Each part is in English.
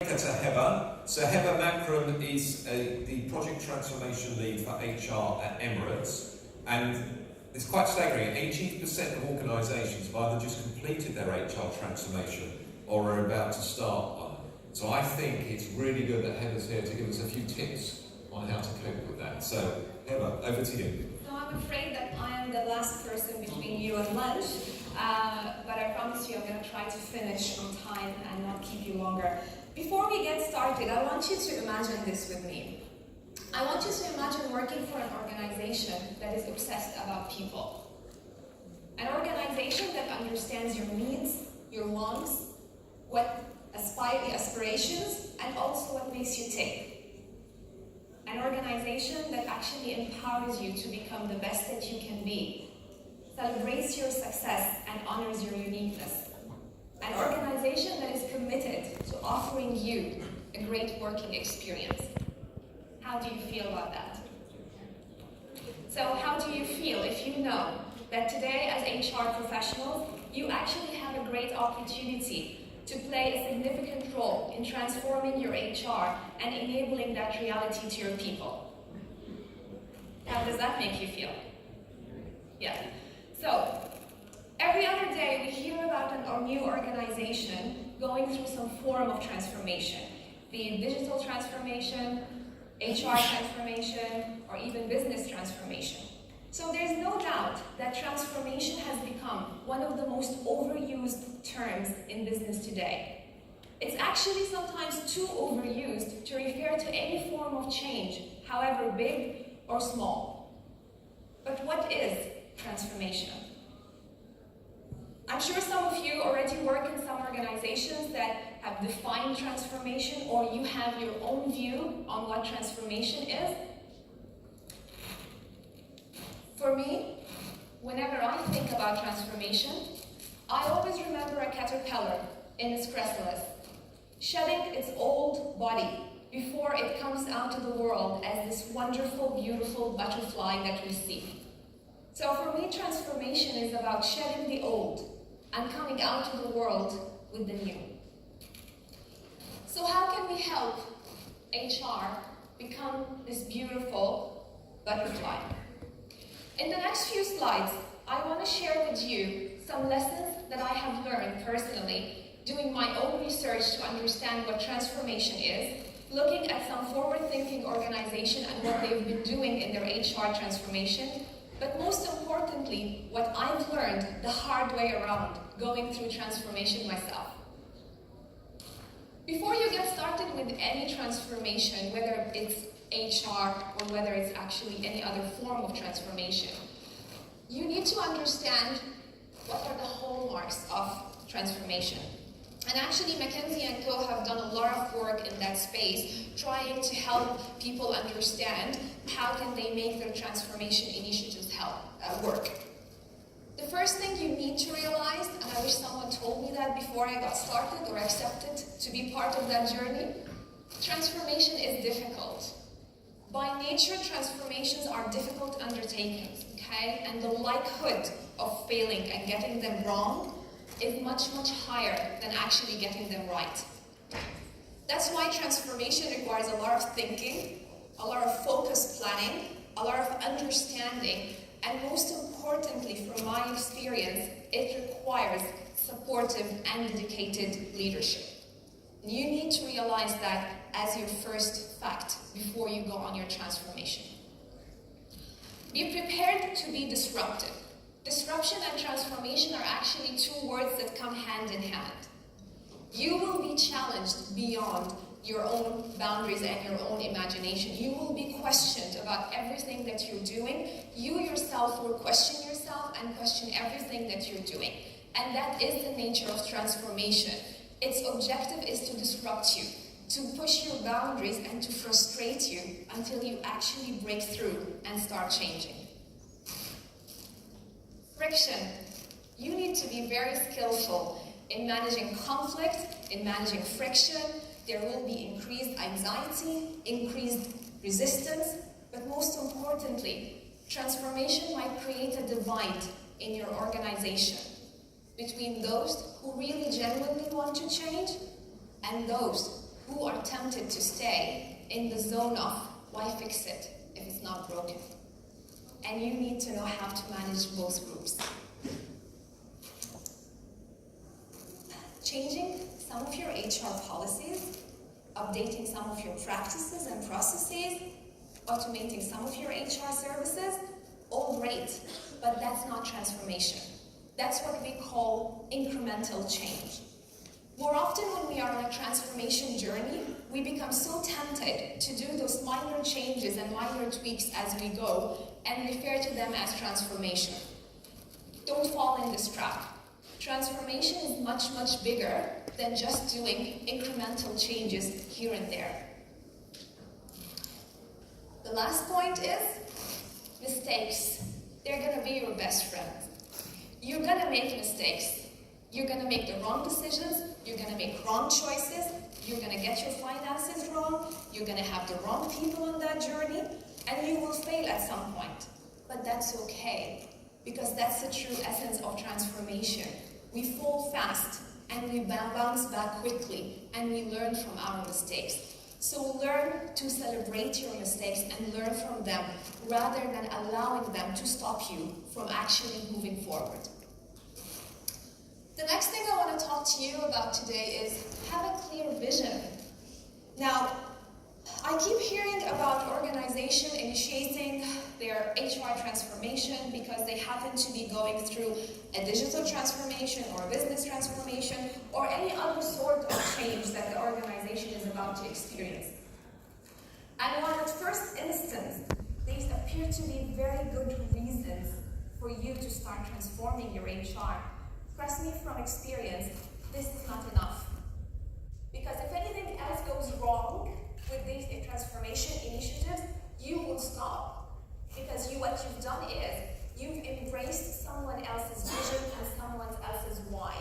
To Heba. So Heba Makram is the project transformation lead for HR at Emirates, and it's quite staggering. 80% of organisations have either just completed their HR transformation or are about to start one. So I think it's really good that Heba's here to give us a few tips on how to cope with that. So Heba, over to you. So I'm afraid that I am the last person between you and lunch, but I promise you I'm going to try to finish on time and not keep you longer. Before we get started, I want you to imagine this with me. I want you to imagine working for an organization that is obsessed about people. An organization that understands your needs, your wants, the aspirations, and also what makes you tick. An organization that actually empowers you to become the best that you can be, celebrates your success, and honors your uniqueness. An organization that is committed to offering you a great working experience. How do you feel about that? So how do you feel if you know that today as HR professionals, you actually have a great opportunity to play a significant role in transforming your HR and enabling that reality to your people? How does that make you feel? Yeah. So, every other day we hear about a new organization going through some form of transformation, be it digital transformation, HR transformation, or even business transformation. So there's no doubt that transformation has become one of the most overused terms in business today. It's actually sometimes too overused to refer to any form of change, however big or small. But what is transformation? I'm sure some of you already work in some organizations that have defined transformation, or you have your own view on what transformation is. For me, whenever I think about transformation, I always remember a caterpillar in its chrysalis, shedding its old body before it comes out to the world as this wonderful, beautiful butterfly that we see. So for me, transformation is about shedding the old and coming out to the world with the new. So how can we help HR become this beautiful butterfly? In the next few slides, I want to share with you some lessons that I have learned personally doing my own research to understand what transformation is, looking at some forward-thinking organization and what they've been doing in their HR transformation, but most importantly, what I've learned the hard way around, going through transformation myself. Before you get started with any transformation, whether it's HR or whether it's actually any other form of transformation, you need to understand what are the hallmarks of transformation. And actually, McKinsey & Co. have done a lot of work in that space, trying to help people understand how can they make their transformation initiatives work. The first thing you need to realize, and I wish someone told me that before I got started or accepted to be part of that journey, transformation is difficult. By nature, transformations are difficult undertakings, okay? And the likelihood of failing and getting them wrong is much, much higher than actually getting them right. That's why transformation requires a lot of thinking, a lot of focused planning, a lot of understanding, and most importantly, from my experience, it requires supportive and dedicated leadership. You need to realize that as your first fact before you go on your transformation. Be prepared to be disruptive. Disruption and transformation are actually two words that come hand in hand. You will be challenged beyond your own boundaries and your own imagination. You will be questioned about everything that you're doing. You yourself will question yourself and question everything that you're doing. And that is the nature of transformation. Its objective is to disrupt you, to push your boundaries and to frustrate you until you actually break through and start changing. Friction. You need to be very skillful in managing conflict, in managing friction. There will be increased anxiety, increased resistance, but most importantly, transformation might create a divide in your organization between those who really genuinely want to change and those who are tempted to stay in the zone of why fix it if it's not broken. And you need to know how to manage both groups. Changing some of your HR policies, updating some of your practices and processes, automating some of your HR services, all great, but that's not transformation. That's what we call incremental change. More often when we are on a transformation journey, we become so tempted to do those minor changes and minor tweaks as we go and refer to them as transformation. Don't fall in this trap. Transformation is much, much bigger than just doing incremental changes here and there. The last point is mistakes. They're going to be your best friends. You're going to make mistakes. You're going to make the wrong decisions. You're going to make wrong choices. You're going to get your finances wrong. You're going to have the wrong people on that journey. And you will fail at some point. But that's okay, because that's the true essence of transformation. We fall fast, and we bounce back quickly, and we learn from our mistakes. So learn to celebrate your mistakes and learn from them, rather than allowing them to stop you from actually moving forward. The next thing I want to talk to you about today is have a clear vision. Now, I keep hearing about organizations initiating their HR transformation because they happen to be going through a digital transformation or a business transformation or any other sort of change that the organization is about to experience. And while at first instance, these appear to be very good reasons for you to start transforming your HR, trust me from experience, this is not enough. Because if anything else goes wrong with these transformation initiatives, you will stop. Because what you've done is, you've embraced someone else's vision and someone else's why.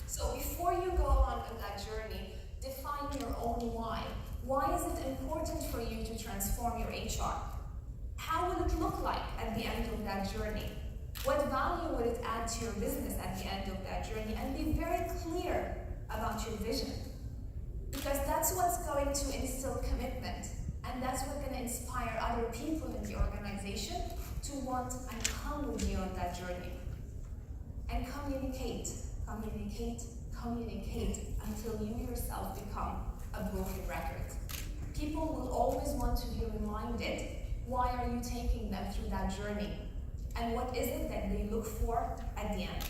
So before you go on that journey, define your own why. Why is it important for you to transform your HR? How will it look like at the end of that journey? What value would it add to your business at the end of that journey? And be very clear about your vision. Because that's what's going to instill commitment. And that's what's going to inspire other people in the organization to want and come with you on that journey. And communicate, communicate, communicate until you yourself become a broken record. People will always want to be reminded, why are you taking them through that journey? And what is it that they look for at the end?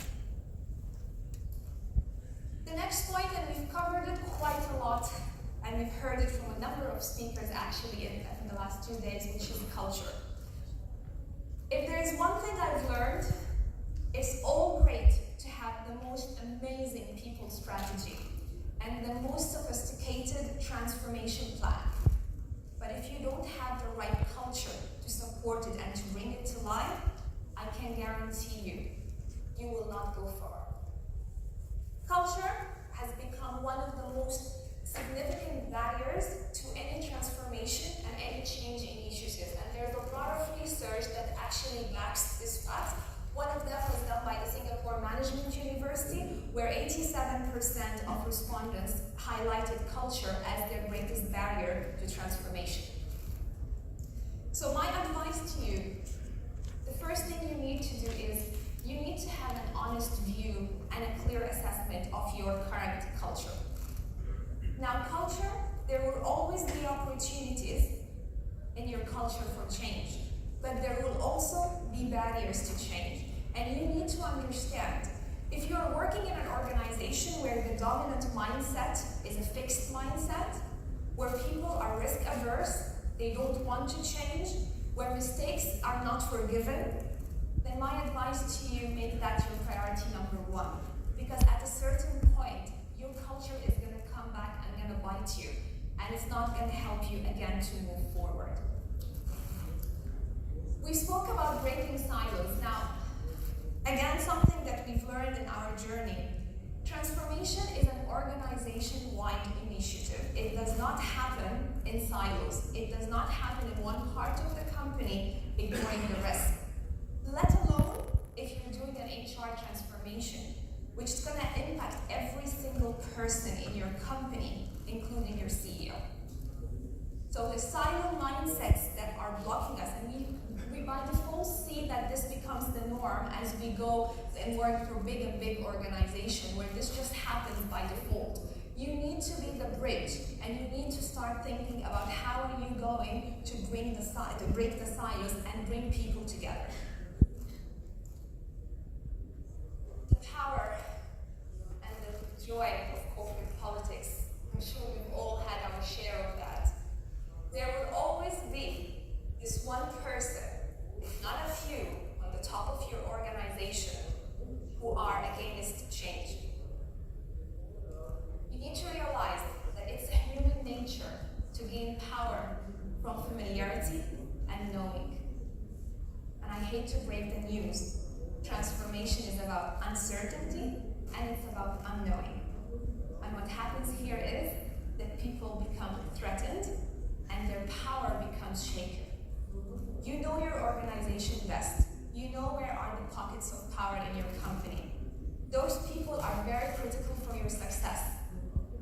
The next point, and we've covered it quite a lot, and we've heard it from a number of speakers actually in the last 2 days, which is culture. If there is one thing I've learned, it's all great to have the most amazing people strategy and the most sophisticated transformation plan. But if you don't have the right culture to support it and to bring it to life, I can guarantee you, you will not go far. Culture has become one of the most significant barriers to any transformation and any change initiative. And there's a lot of research that actually backs this fact. One of them was done by the Singapore Management University, where 87% of respondents highlighted culture as their greatest barrier to transformation. So my advice to you, the first thing you need to do is you need to have an honest view and a clear assessment of your current culture. Now, culture, there will always be opportunities in your culture for change, but there will also be barriers to change. And you need to understand, if you're working in an organization where the dominant mindset is a fixed mindset, where people are risk averse, they don't want to change, where mistakes are not forgiven, then my advice to you, make that your priority number one. Because at a certain point, your culture is going to come back and going to bite you. And it's not going to help you again to move forward. We spoke about breaking silos. Now, again, something that we've learned in our journey. Transformation is an organization-wide initiative. It does not happen in silos. It does not happen in one part of the company, ignoring the rest. Let alone if you're doing an HR transformation, which is going to impact every single person in your company. including your CEO. So the silo mindsets that are blocking us, and we by default see that this becomes the norm as we go and work for big organization where this just happens by default. You need to be the bridge, and you need to start thinking about how are you going to break the silos and bring people together. The power and the joy of corporate politics. I'm sure we've all had our share of that. There will always be this one person, if not a few, on the top of your organization who are against change. You need to realize that it's human nature to gain power from familiarity and knowing. And I hate to break the news. Transformation is about uncertainty and it's about unknowing. And what happens here is that people become threatened and their power becomes shaken. You know your organization best. You know where are the pockets of power in your company. Those people are very critical for your success.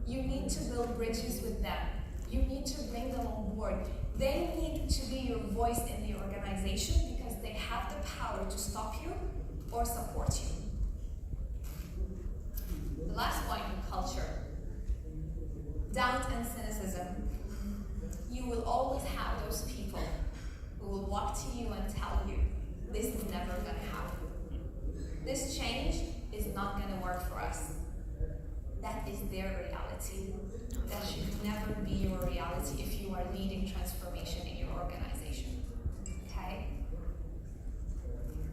You need to build bridges with them. You need to bring them on board. They need to be your voice in the organization because they have the power to stop you or support you. The last point, culture. Doubt and cynicism. You will always have those people who will walk to you and tell you, this is never going to happen. This change is not going to work for us. That is their reality. That should never be your reality if you are leading transformation in your organization. Okay?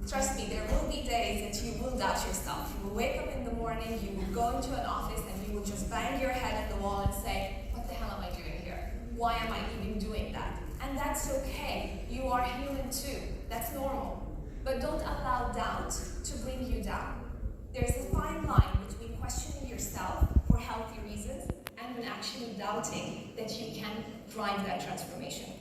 Trust me, there will be days that you will doubt yourself. You will wake up in the morning, you will go into an office, and you will just bang your head at the wall and say, what the hell am I doing here? Why am I even doing that? And that's okay. You are human too. That's normal. But don't allow doubt to bring you down. There's a fine line between questioning yourself for healthy reasons and when actually doubting that you can drive that transformation.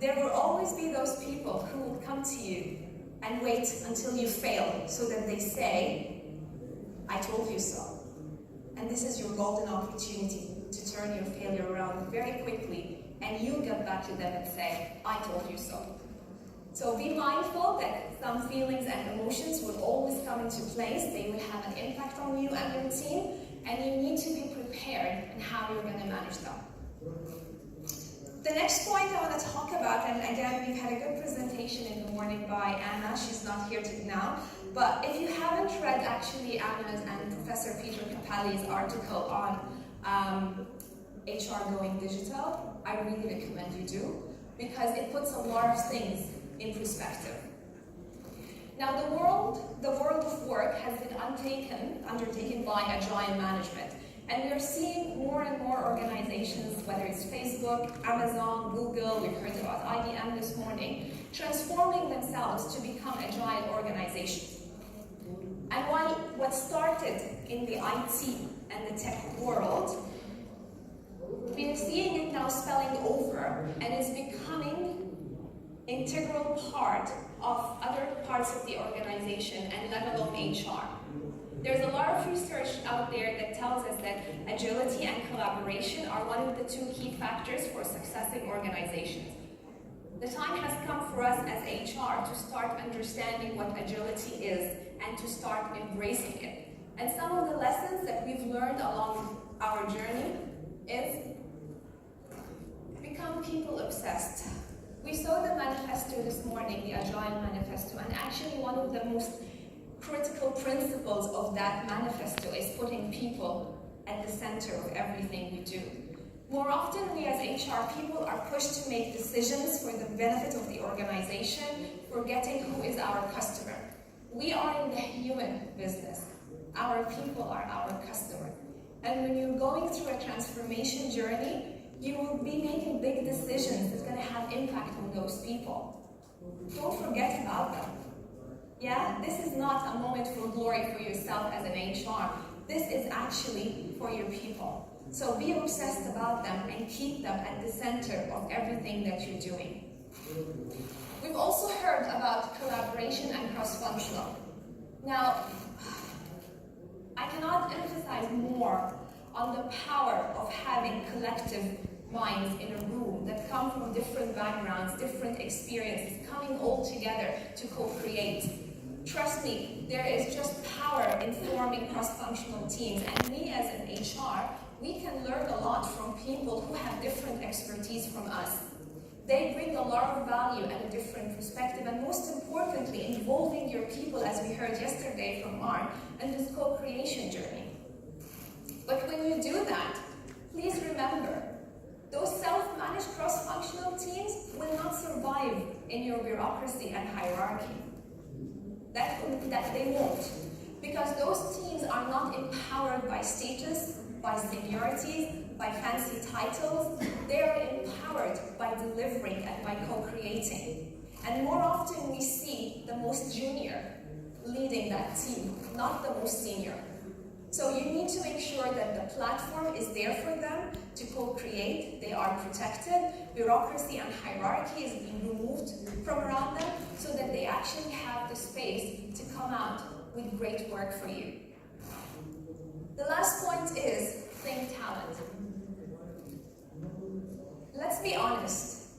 There will always be those people who will come to you and wait until you fail so that they say, I told you so. And this is your golden opportunity to turn your failure around very quickly, and you get back to them and say, I told you so. So be mindful that some feelings and emotions will always come into place. They will have an impact on you and your team, and you need to be prepared in how you're going to manage them. The next point I want to talk about, and again, we've had a good presentation in the morning by Anna. She's not here now. But if you haven't read actually Anna's and Professor Peter Capelli's article on HR going digital, I really recommend you do, because it puts a lot of things in perspective. Now, the world of work has been undertaken by agile management. And we're seeing more and more organizations, whether it's Facebook, Amazon, Google, we've heard about IBM this morning, transforming themselves to become agile organizations. And what started in the IT and the tech world, we are seeing it now spelling over and is becoming integral part of other parts of the organization and level of HR. There's a lot of research out there that tells us that agility and collaboration are one of the two key factors for success in organizations. The time has come for us as HR to start understanding what agility is and to start embracing it. And some of the lessons that we've learned along our journey is become people obsessed. We saw the manifesto this morning, the Agile Manifesto, and actually one of the most critical principles of that manifesto is putting people at the center of everything we do. More often, we as HR people are pushed to make decisions for the benefit of the organization, forgetting who is our customer. We are in the human business. Our people are our customer. And when you're going through a transformation journey, you will be making big decisions that's going to have impact on those people. Don't forget about them. Yeah, this is not a moment for glory for yourself as an HR. This is actually for your people. So be obsessed about them and keep them at the center of everything that you're doing. We've also heard about collaboration and cross-functional. Now, I cannot emphasize more on the power of having collective minds in a room that come from different backgrounds, different experiences, coming all together to co-create. Trust me, there is just power in forming cross-functional teams, and we as an HR, we can learn a lot from people who have different expertise from us. They bring a lot of value and a different perspective, and most importantly, involving your people, as we heard yesterday from Mark, in this co-creation journey. But when you do that, please remember, those self-managed cross-functional teams will not survive in your bureaucracy and hierarchy. That they won't. Because those teams are not empowered by status, by seniorities, by fancy titles. They are empowered by delivering and by co-creating. And more often we see the most junior leading that team, not the most senior. So you need to make sure that the platform is there for them to co-create. They are protected. Bureaucracy and hierarchy is being removed from around them so that they actually have the space to come out with great work for you. The last point is think talent. Let's be honest.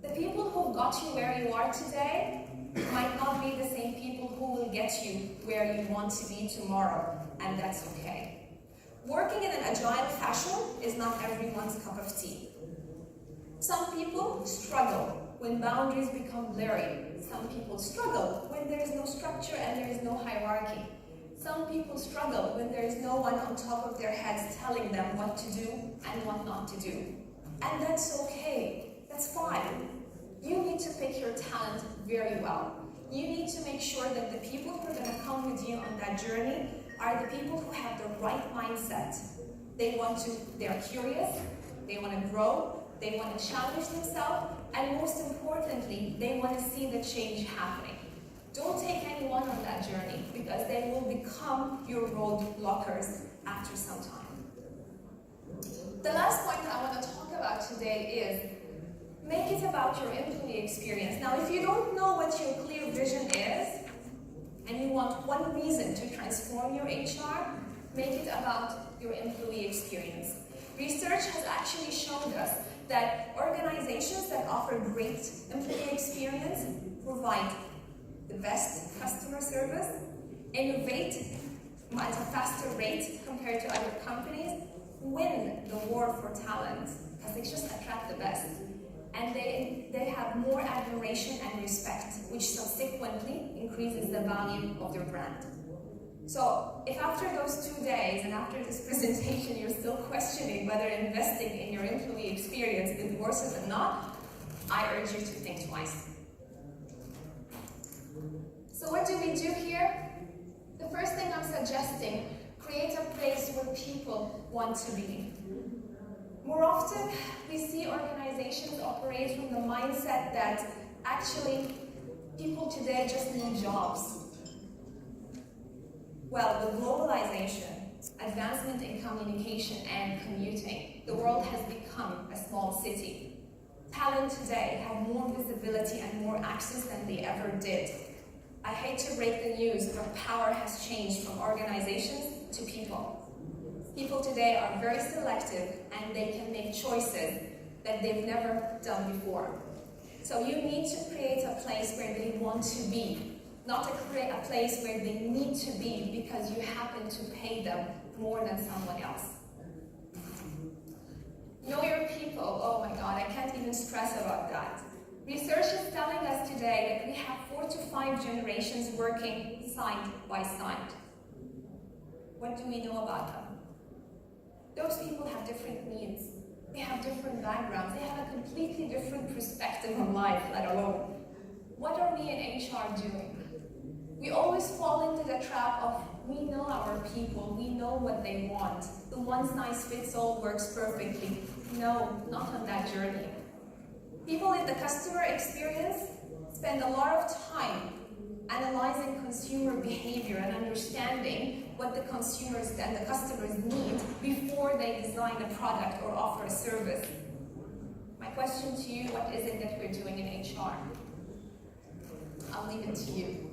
The people who got you where you are today might not be the same people who will get you where you want to be tomorrow, and that's okay. Working in an agile fashion is not everyone's cup of tea. Some people struggle when boundaries become blurry. Some people struggle when there is no structure and there is no hierarchy. Some people struggle when there is no one on top of their heads telling them what to do and what not to do. And that's okay. That's fine. You need to pick your talent very well. You need to make sure that the people who are going to come with you on that journey are the people who have the right mindset. They're curious, they want to grow, they want to challenge themselves, and most importantly, they want to see the change happening. Don't take anyone on that journey because they will become your roadblockers after some time. The last point I want to talk about today is make it about your employee experience. Now, if you don't know what your clear vision is, and you want one reason to transform your HR, make it about your employee experience. Research has actually shown us that organizations that offer great employee experience provide the best customer service, innovate at a faster rate compared to other companies, win the war for talent, because they just attract the best. And they have more admiration and respect, which subsequently increases the value of their brand. So if after those 2 days and after this presentation you're still questioning whether investing in your employee experience is worth it or not, I urge you to think twice. So what do we do here? The first thing I'm suggesting, create a place where people want to be. More often, we see organizations operate from the mindset that actually people today just need jobs. Well, with globalization, advancement in communication and commuting, the world has become a small city. Talent today have more visibility and more access than they ever did. I hate to break the news, but power has changed from organizations to people. People today are very selective and they can make choices that they've never done before. So you need to create a place where they want to be, not to create a place where they need to be because you happen to pay them more than someone else. Know your people. Oh my God, I can't even stress about that. Research is telling us today that we have 4 to 5 generations working side by side. What do we know about them? Those people have different needs. They have different backgrounds. They have a completely different perspective on life, let alone. What are we in HR doing? We always fall into the trap of, we know our people, we know what they want. The one-size-fits-all works perfectly. No, not on that journey. People in the customer experience spend a lot of time analyzing consumer behavior and understanding what the consumers and the customers need before they design a product or offer a service. My question to you, what is it that we're doing in HR? I'll leave it to you.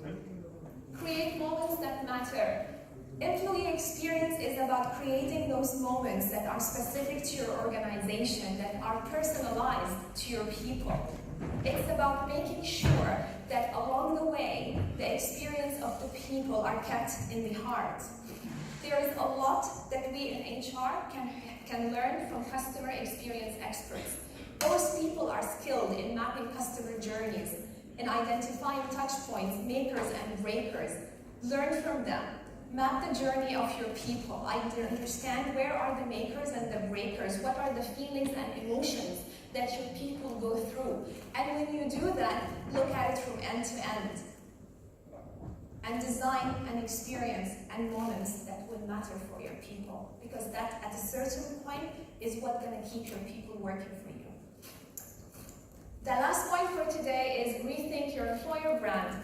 Create moments that matter. Employee experience is about creating those moments that are specific to your organization, that are personalized to your people. It's about making sure that along the way, the experience of the people are kept in the heart. There is a lot that we in HR can learn from customer experience experts. Those people are skilled in mapping customer journeys, in identifying touch points, makers and breakers. Learn from them. Map the journey of your people. Understand where are the makers and the breakers, what are the feelings and emotions that your people go through. And when you do that, look at it from end to end. And design an experience and moments that will matter for your people. Because that, at a certain point, is what's going to keep your people working for you. The last point for today is rethink your employer brand.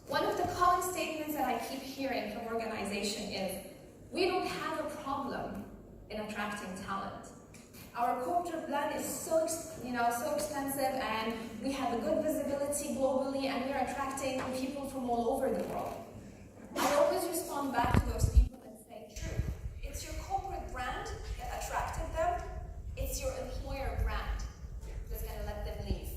One of the common statements that I keep hearing from organizations is, we don't have a problem in attracting talent. Our corporate brand is so expensive, and we have a good visibility globally, and we're attracting people from all over the world. I always respond back to those people and say, true, it's your corporate brand that attracted them, it's your employer brand that's going to let them leave.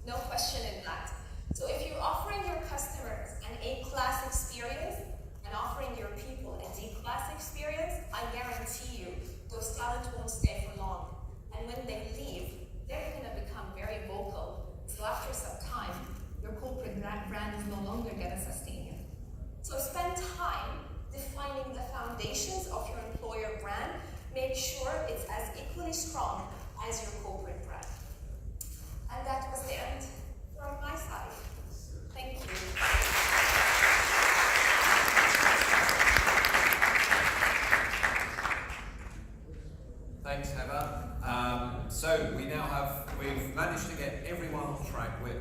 No question in that. So if you're offering your customers an A-class experience and offering your people a D-class experience, I guarantee you those talent won't stay for long. And when they leave, they're going to become very vocal. So after some time, your corporate brand is no longer going to sustain you. So spend time defining the foundations of your employer brand. Make sure it's as equally strong as your corporate brand. And that was the end from my side. Thank you. Thanks, Heba. So we've managed to get everyone on track. We're